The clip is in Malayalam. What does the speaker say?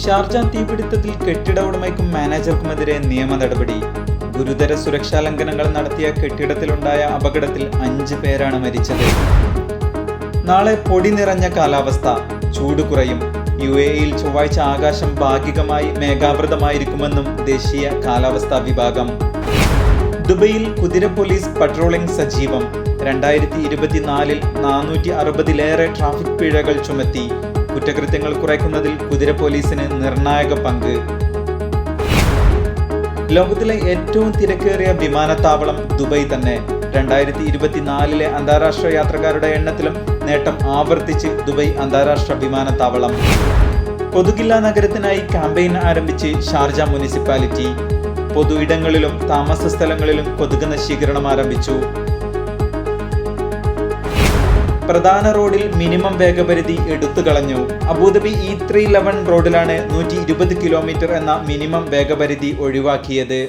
ഷാർജ തീപിടുത്തത്തിൽ കെട്ടിട ഉടമയ്ക്കും മാനേജർക്കുമെതിരെ നിയമ നടപടി. ഗുരുതര സുരക്ഷാ ലംഘനങ്ങൾ നടത്തിയ കെട്ടിടത്തിലുണ്ടായ അപകടത്തിൽ 5 പേരാണ് മരിച്ചത്. നാളെ പൊടി നിറഞ്ഞ കാലാവസ്ഥ, ചൂട് കുറയും. UAEയിൽ ചൊവ്വാഴ്ച ആകാശം ഭാഗികമായി മേഘാവൃതമായിരിക്കുമെന്നും ദേശീയ കാലാവസ്ഥാ വിഭാഗം. ദുബൈയിൽ കുതിര പോലീസ് പട്രോളിംഗ് സജീവം. 2024 460-ലേറെ ട്രാഫിക് പിഴകൾ ചുമത്തി. കുറ്റകൃത്യങ്ങൾ കുറയ്ക്കുന്നതിൽ കുതിര പോലീസിന് നിർണായക പങ്ക്. ലോകത്തിലെ ഏറ്റവും തിരക്കേറിയ വിമാനത്താവളം ദുബൈ തന്നെ. 2024 അന്താരാഷ്ട്ര യാത്രക്കാരുടെ എണ്ണത്തിലും നേട്ടം ആവർത്തിച്ച് ദുബൈ അന്താരാഷ്ട്ര വിമാനത്താവളം. കൊതുകില്ലാ നഗരത്തിനായി ക്യാമ്പയിൻ ആരംഭിച്ച് ഷാർജ മുനിസിപ്പാലിറ്റി. പൊതു ഇടങ്ങളിലും താമസ സ്ഥലങ്ങളിലും കൊതുക് നശീകരണം ആരംഭിച്ചു. പ്രധാന റോഡിൽ മിനിമം വേഗപരിധി എടുത്തുകളഞ്ഞു. അബുദാബി E311 റോഡിലാണ് 120 കിലോമീറ്റർ എന്ന മിനിമം വേഗപരിധി ഒഴിവാക്കിയത്.